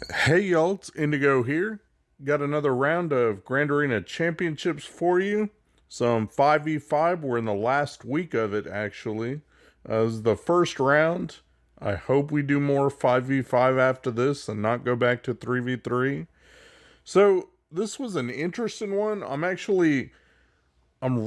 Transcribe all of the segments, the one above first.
Hey y'all, it's Indigo here. Got another round of Grand Arena Championships for you. Some 5v5. We're in the last week of it, actually. This is the first round. I hope we do more 5v5 after this and not go back to 3v3. So, this was an interesting one. I'm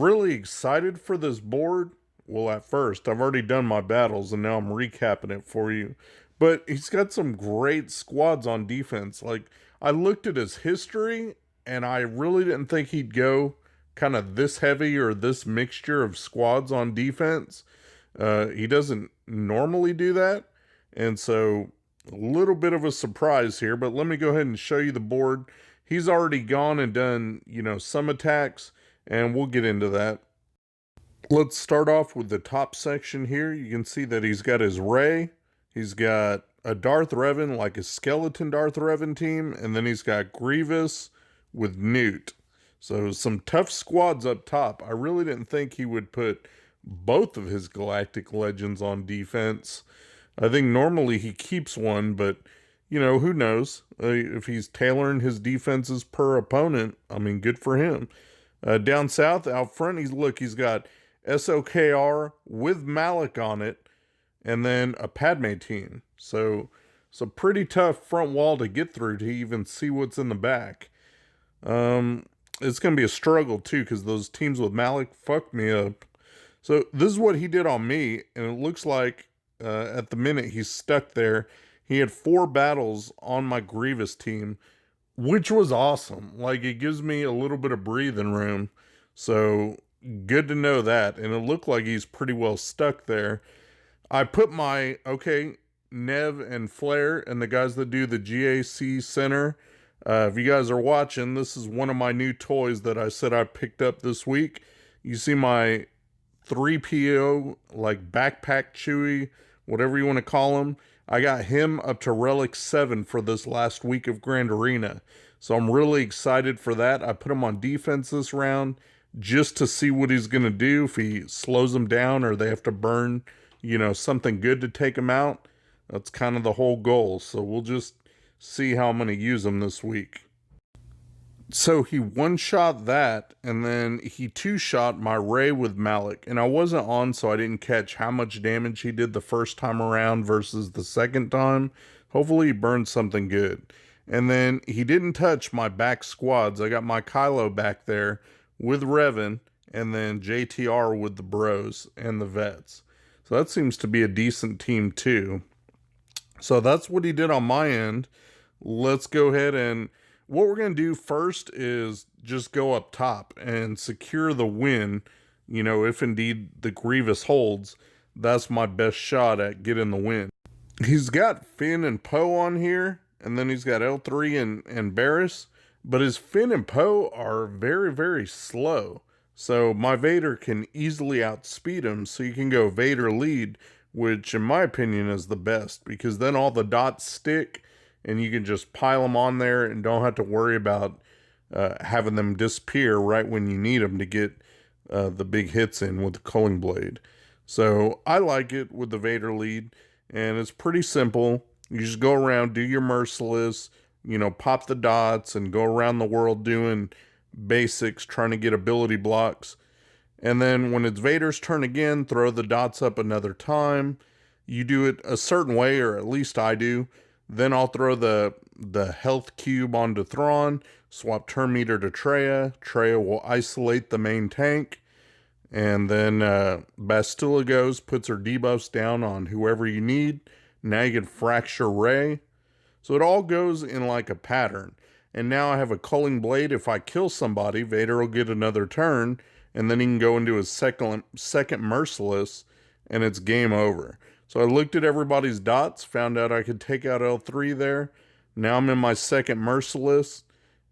really excited for this board. Well, at first, I've already done my battles and now I'm recapping it for you. But he's got some great squads on defense. Like, I looked at his history and I really didn't think he'd go kind of this heavy or this mixture of squads on defense. He doesn't normally do that. And so, a little bit of a surprise here, but let me go ahead and show you the board. He's already gone and done, some attacks, and we'll get into that. Let's start off with the top section here. You can see that he's got his Rey, he's got a Darth Revan, like a skeleton Darth Revan team, and then he's got Grievous with Newt. So some tough squads up top. I really didn't think he would put both of his Galactic Legends on defense. I think normally he keeps one, but who knows? If he's tailoring his defenses per opponent, I mean, good for him. Down south, out front, he's got SOKR with Malik on it, and then a Padme team. So it's a pretty tough front wall to get through to even see what's in the back. It's going to be a struggle too, because those teams with Malik fucked me up. So this is what he did on me, and it looks like at the minute he's stuck there. He had 4 battles on my Grievous team, which was awesome. Like, it gives me a little bit of breathing room. So good to know that. And it looked like he's pretty well stuck there. I put my, Nev and Flair and the guys that do the GAC center. If you guys are watching, this is one of my new toys that I said I picked up this week. You see my 3PO, like backpack Chewie, whatever you want to call him. I got him up to Relic 7 for this last week of Grand Arena. So I'm really excited for that. I put him on defense this round just to see what he's going to do, if he slows them down or they have to burn, something good to take him out. That's kind of the whole goal. So we'll just see how I'm going to use him this week. So he one-shot that, and then he two-shot my Rey with Malik. And I wasn't on, so I didn't catch how much damage he did the first time around versus the second time. Hopefully he burned something good. And then he didn't touch my back squads. I got my Kylo back there with Revan, and then JTR with the bros and the vets. So that seems to be a decent team too. So that's what he did on my end. Let's go ahead and what we're going to do first is just go up top and secure the win. If indeed the Grievous holds, that's my best shot at getting the win. He's got Finn and Poe on here, and then he's got L3 and Barriss, but his Finn and Poe are very, very slow. So my Vader can easily outspeed him, so you can go Vader lead, which in my opinion is the best, because then all the dots stick, and you can just pile them on there and don't have to worry about having them disappear right when you need them to get the big hits in with the culling blade. So I like it with the Vader lead, and it's pretty simple. You just go around, do your merciless, pop the dots, and go around the world doing basics, trying to get ability blocks. And then when it's Vader's turn again, throw the dots up another time. You do it a certain way, or at least I do. Then I'll throw the health cube onto Thrawn, swap turn meter to Traya. Traya will isolate the main tank. And then Bastila goes, puts her debuffs down on whoever you need. Now you can fracture Rey. So it all goes in like a pattern. And now I have a culling blade. If I kill somebody, Vader will get another turn. And then he can go into his second merciless, and it's game over. So I looked at everybody's dots, found out I could take out L3 there. Now I'm in my second merciless,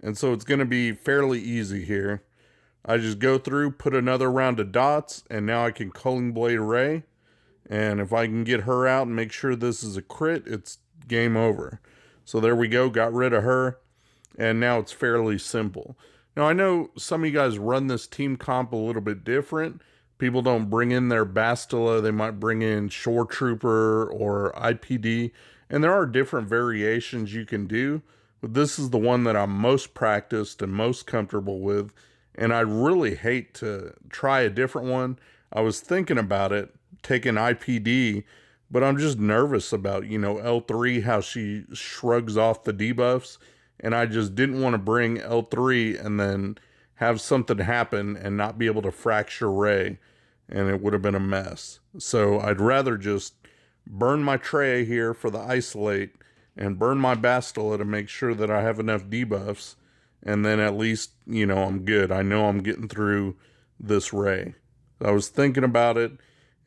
and so it's going to be fairly easy here. I just go through, put another round of dots, and now I can culling blade Rey. And if I can get her out and make sure this is a crit, it's game over. So there we go, got rid of her, and now it's fairly simple. Now I know some of you guys run this team comp a little bit different. People don't bring in their Bastila. They might bring in Shore Trooper or IPD. And there are different variations you can do, but this is the one that I'm most practiced and most comfortable with. And I really hate to try a different one. I was thinking about it, taking IPD, but I'm just nervous about, L3, how she shrugs off the debuffs. And I just didn't want to bring L3 and then have something happen and not be able to fracture Rey. And it would have been a mess. So I'd rather just burn my Trey here for the isolate and burn my Bastila to make sure that I have enough debuffs. And then at least, I'm good. I know I'm getting through this Rey. I was thinking about it.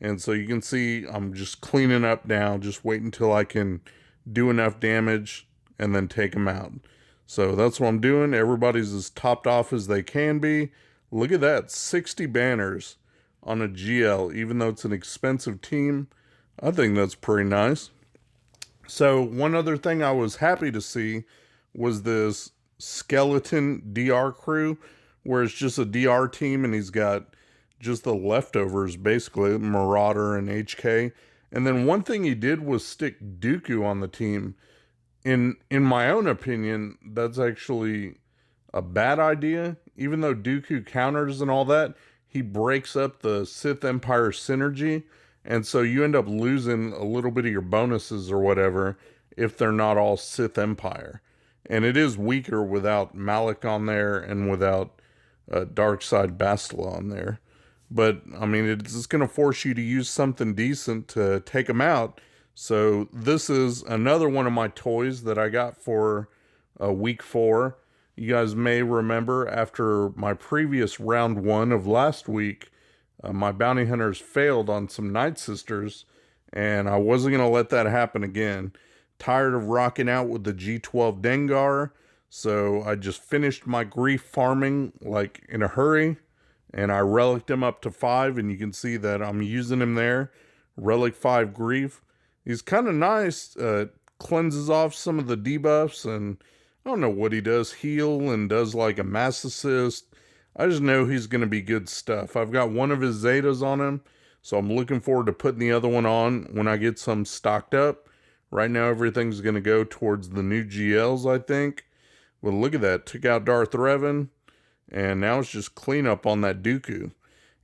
And so you can see I'm just cleaning up now. Just wait until I can do enough damage and then take them out. So that's what I'm doing. Everybody's as topped off as they can be. Look at that. 60 banners on a GL, even though it's an expensive team. I think that's pretty nice. So one other thing I was happy to see was this skeleton DR crew, where it's just a DR team and he's got just the leftovers, basically, Marauder and HK. And then one thing he did was stick Dooku on the team. In my own opinion, that's actually a bad idea. Even though Dooku counters and all that, he breaks up the Sith Empire synergy. And so you end up losing a little bit of your bonuses or whatever if they're not all Sith Empire. And it is weaker without Malak on there and without Darkside Bastila on there. But, I mean, it's going to force you to use something decent to take them out. So this is another one of my toys that I got for week 4. You guys may remember after my previous round 1 of last week, my bounty hunters failed on some Night Sisters, and I wasn't going to let that happen again. Tired of rocking out with the G12 Dengar, so I just finished my grief farming like in a hurry. And I relicked him up to 5, and you can see that I'm using him there. Relic 5 Grief. He's kind of nice. Cleanses off some of the debuffs, and I don't know what he does. Heal and does like a mass assist. I just know he's going to be good stuff. I've got one of his Zetas on him, so I'm looking forward to putting the other one on when I get some stocked up. Right now, everything's going to go towards the new GLs, I think. Well, look at that. Took out Darth Revan. And now it's just cleanup on that Dooku.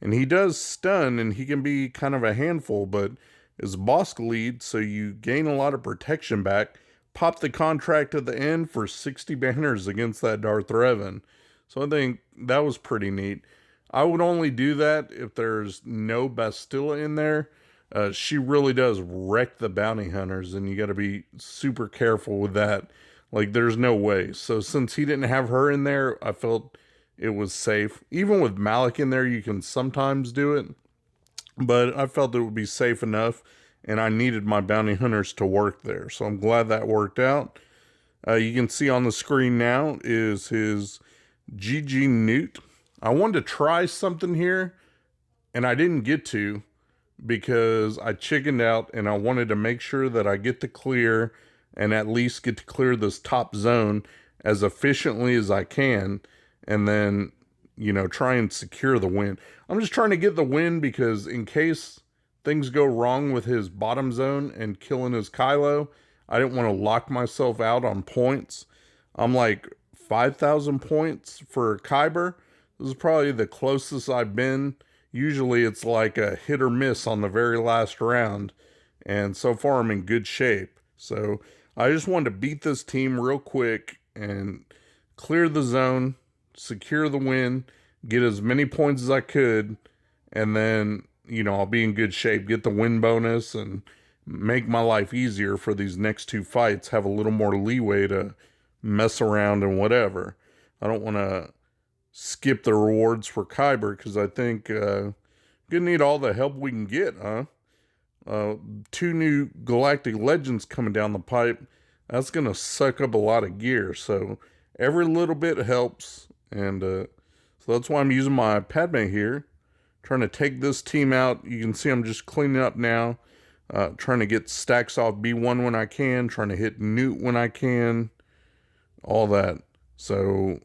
And he does stun, and he can be kind of a handful, but is boss lead, so you gain a lot of protection back. Pop the contract at the end for 60 banners against that Darth Revan. So I think that was pretty neat. I would only do that if there's no Bastila in there. She really does wreck the bounty hunters, and you got to be super careful with that. Like, there's no way. So since he didn't have her in there, I felt it was safe. Even with Malak in there, you can sometimes do it. But I felt it would be safe enough, and I needed my bounty hunters to work there. So I'm glad that worked out. You can see on the screen now is his GG Newt. I wanted to try something here, and I didn't get to because I chickened out, and I wanted to make sure that I get to clear and at least get to clear this top zone as efficiently as I can. And then, try and secure the win. I'm just trying to get the win because in case things go wrong with his bottom zone and killing his Kylo, I didn't want to lock myself out on points. I'm like 5,000 points for Kyber. This is probably the closest I've been. Usually it's like a hit or miss on the very last round. And so far I'm in good shape. So I just wanted to beat this team real quick and clear the zone, secure the win, get as many points as I could, and then, I'll be in good shape, get the win bonus, and make my life easier for these next 2 fights, have a little more leeway to mess around and whatever. I don't want to skip the rewards for Kyber, because I think gonna need all the help we can get, huh? 2 new Galactic Legends coming down the pipe. That's gonna suck up a lot of gear, so every little bit helps. And so that's why I'm using my Padme here, trying to take this team out. You can see I'm just cleaning up now, trying to get stacks off B1 when I can, trying to hit Newt when I can, all that. So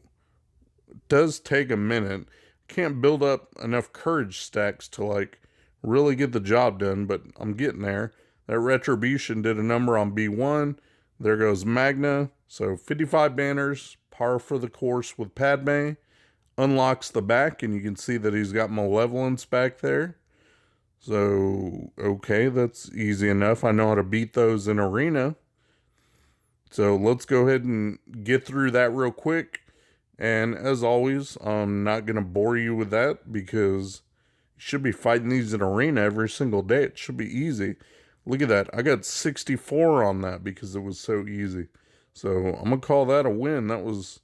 it does take a minute. Can't build up enough courage stacks to like really get the job done, but I'm getting there. That Retribution did a number on B1. There goes Magna. So 55 banners, par for the course with Padme. Unlocks the back, and you can see that he's got Malevolence back there. So, okay, that's easy enough. I know how to beat those in Arena. So let's go ahead and get through that real quick. And as always, I'm not going to bore you with that because you should be fighting these in Arena every single day. It should be easy. Look at that. I got 64 on that because it was so easy. So I'm going to call that a win. That was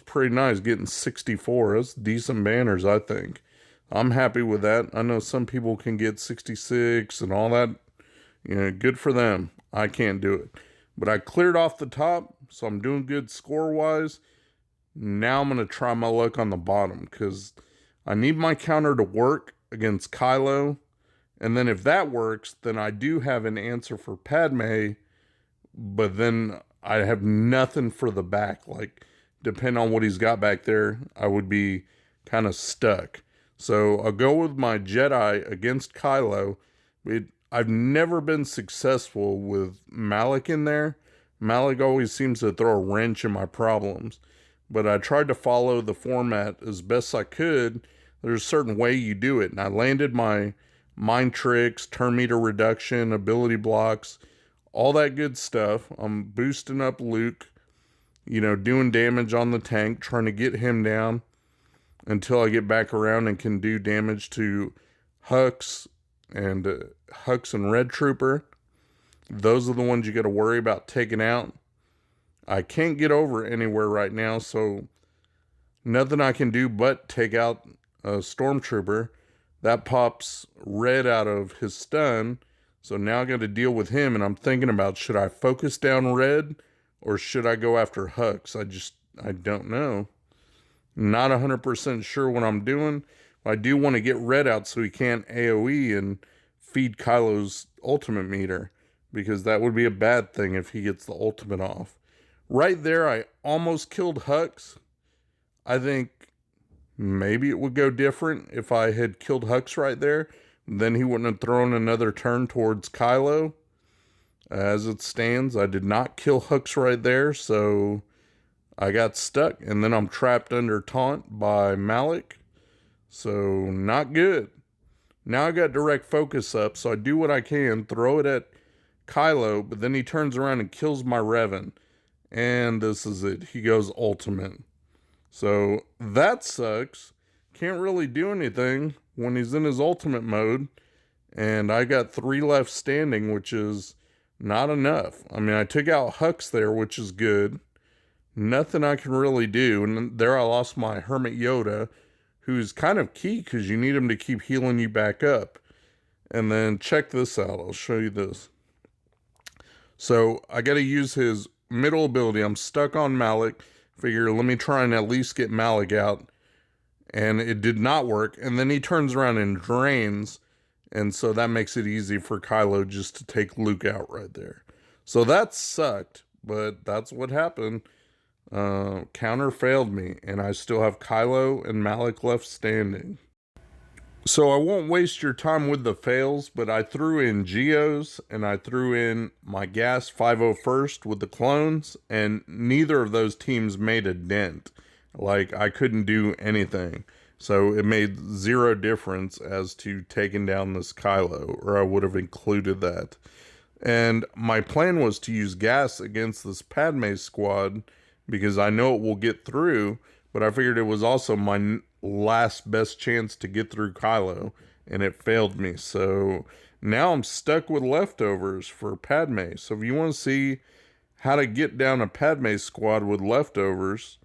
pretty nice, getting 64. That's decent banners, I think. I'm happy with that. I know some people can get 66 and all that. You know, good for them. I can't do it. But I cleared off the top, so I'm doing good score-wise. Now I'm going to try my luck on the bottom, because I need my counter to work against Kylo. And then if that works, then I do have an answer for Padme. But then I have nothing for the back. Like, depending on what he's got back there, I would be kind of stuck. So I'll go with my Jedi against Kylo. I've never been successful with Malik in there. Malik always seems to throw a wrench in my problems. But I tried to follow the format as best I could. There's a certain way you do it. And I landed my mind tricks, turn meter reduction, ability blocks, all that good stuff. I'm boosting up Luke, you know, doing damage on the tank, trying to get him down until I get back around and can do damage to Hux and Red Trooper. Those are the ones you got to worry about taking out. I can't get over anywhere right now, so nothing I can do but take out a Stormtrooper. That pops Red out of his stun, so now I got to deal with him, and I'm thinking about, should I focus down Red or should I go after Hux? I don't know. Not 100% sure what I'm doing. I do want to get Red out so he can't AoE and feed Kylo's ultimate meter, because that would be a bad thing if he gets the ultimate off. Right there, I almost killed Hux. I think maybe it would go different if I had killed Hux right there. Then he wouldn't have thrown another turn towards Kylo. As it stands, I did not kill Hux right there, so I got stuck. And then I'm trapped under taunt by Malik. So, not good. Now I got direct focus up, so I do what I can, throw it at Kylo, but then he turns around and kills my Revan. And this is it. He goes ultimate. So, that sucks. Can't really do anything when he's in his ultimate mode. And I got 3 left standing, which is not enough. I mean, I took out Hux there, which is good. Nothing I can really do. And there I lost my Hermit Yoda, who's kind of key because you need him to keep healing you back up. And then check this out. I'll show you this. So I got to use his middle ability. I'm stuck on Malik. Figure, let me try and at least get Malik out. And it did not work. And then he turns around and drains. And so that makes it easy for Kylo just to take Luke out right there. So that sucked, but that's what happened. Counter failed me, and I still have Kylo and Malik left standing. So I won't waste your time with the fails, but I threw in Geos and I threw in my Gas 501st with the clones, and neither of those teams made a dent. Like, I couldn't do anything. So it made zero difference as to taking down this Kylo, or I would have included that. And my plan was to use Gas against this Padme squad because I know it will get through, but I figured it was also my last best chance to get through Kylo, and it failed me. So now I'm stuck with leftovers for Padme. So if you want to see how to get down a Padme squad with leftovers,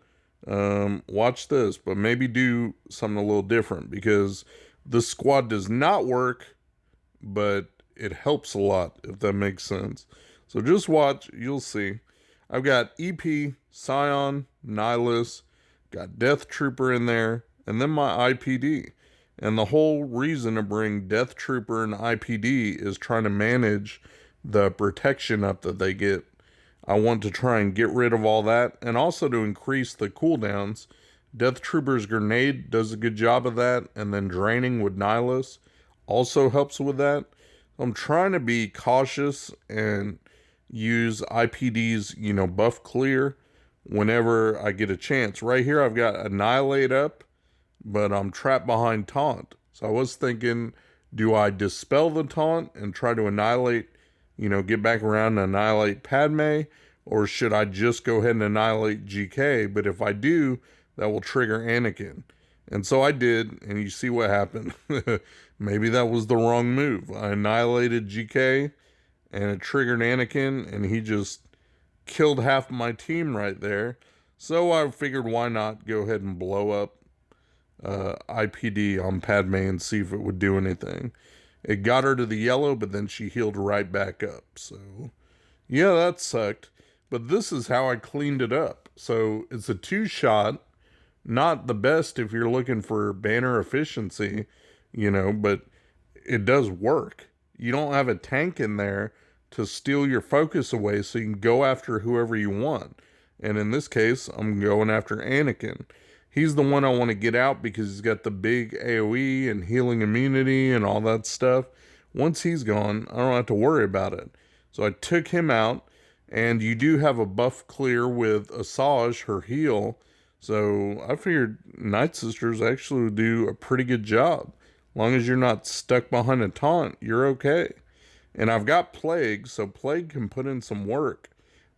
watch this, but maybe do something a little different, because the squad does not work, but it helps a lot, if that makes sense. So just watch, you'll see. I've got EP, Scion, Nihilus, got Death Trooper in there, and then my IPD. And the whole reason to bring Death Trooper and IPD is trying to manage the protection up that they get. I want to try and get rid of all that, and also to increase the cooldowns. Death Trooper's Grenade does a good job of that, and then draining with Nihilus also helps with that. I'm trying to be cautious and use IPD's, buff clear whenever I get a chance. Right here, I've got Annihilate up, but I'm trapped behind Taunt. So I was thinking, do I dispel the Taunt and try to annihilate, get back around and annihilate Padme? Or should I just go ahead and annihilate GK? But if I do, that will trigger Anakin. And so I did, and you see what happened. Maybe that was the wrong move. I annihilated GK, and it triggered Anakin, and he just killed half my team right there. So I figured, why not go ahead and blow up IPD on Padme and see if it would do anything. It got her to the yellow, but then she healed right back up. So, yeah, that sucked. But this is how I cleaned it up. So it's a 2-shot. Not the best if you're looking for banner efficiency, but it does work. You don't have a tank in there to steal your focus away so you can go after whoever you want. And in this case, I'm going after Anakin. He's the one I want to get out because he's got the big AoE and healing immunity and all that stuff. Once he's gone, I don't have to worry about it. So I took him out, and you do have a buff clear with Asajj, her heal. So I figured Night Sisters actually would do a pretty good job. As long as you're not stuck behind a taunt, you're okay. And I've got Plague, so Plague can put in some work.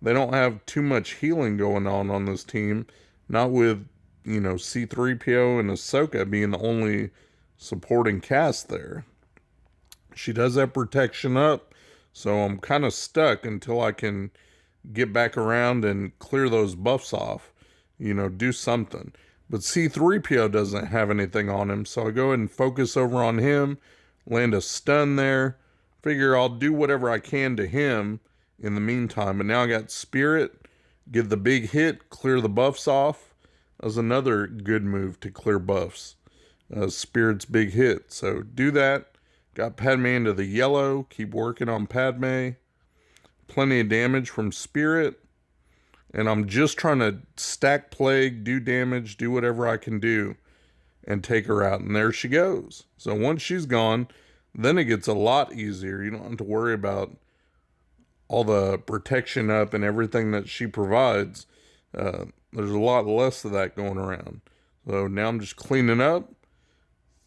They don't have too much healing going on this team. Not with, C-3PO and Ahsoka being the only supporting cast there. She does have protection up, so I'm kind of stuck until I can get back around and clear those buffs off. Do something. But C-3PO doesn't have anything on him, so I go ahead and focus over on him, land a stun there, figure I'll do whatever I can to him in the meantime. But now I got Spirit, get the big hit, clear the buffs off. That was another good move to clear buffs. Spirit's big hit. So do that. Got Padme into the yellow, keep working on Padme. Plenty of damage from Spirit. And I'm just trying to stack Plague, do damage, do whatever I can do, and take her out. And there she goes. So once she's gone, then it gets a lot easier. You don't have to worry about all the protection up and everything that she provides. There's a lot less of that going around. So now I'm just cleaning up.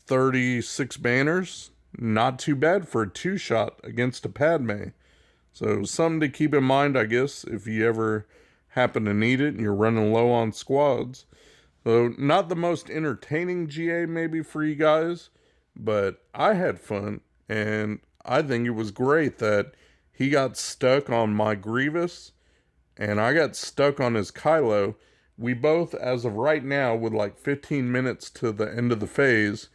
36 banners. Not too bad for a 2-shot against a Padme. So something to keep in mind, I guess, if you ever happen to need it and you're running low on squads. So not the most entertaining GA maybe for you guys, but I had fun, and I think it was great that he got stuck on my Grievous and I got stuck on his Kylo. We both, as of right now, with like 15 minutes to the end of the phase,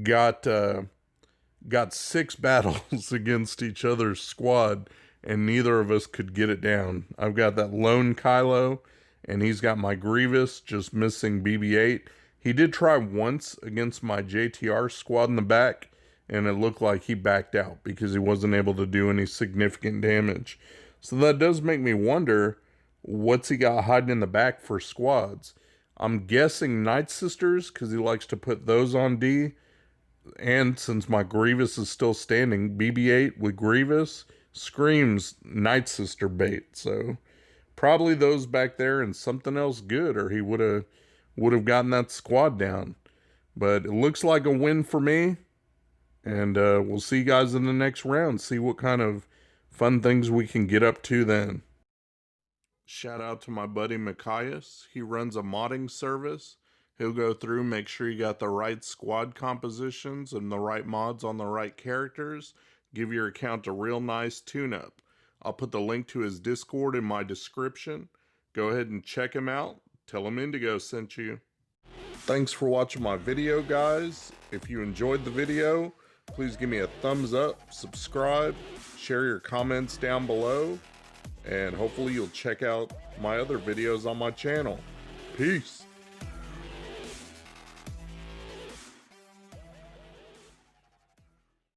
got 6 battles against each other's squad, and neither of us could get it down. I've got that lone Kylo, and he's got my Grievous, just missing BB-8. He did try once against my JTR squad in the back, and it looked like he backed out because he wasn't able to do any significant damage. So that does make me wonder, what's he got hiding in the back for squads? I'm guessing Night Sisters, because he likes to put those on D. And since my Grievous is still standing, BB-8 with Grievous screams Night Sister bait. So probably those back there and something else good, or he would have gotten that squad down. But it looks like a win for me. And we'll see you guys in the next round. See what kind of fun things we can get up to then. Shout out to my buddy Mikayas. He runs a modding service. He'll go through, make sure you got the right squad compositions and the right mods on the right characters. Give your account a real nice tune-up. I'll put the link to his Discord in my description. Go ahead and check him out. Tell him Indigo sent you. Thanks for watching my video, guys. If you enjoyed the video, please give me a thumbs up, subscribe, share your comments down below, and hopefully you'll check out my other videos on my channel. Peace.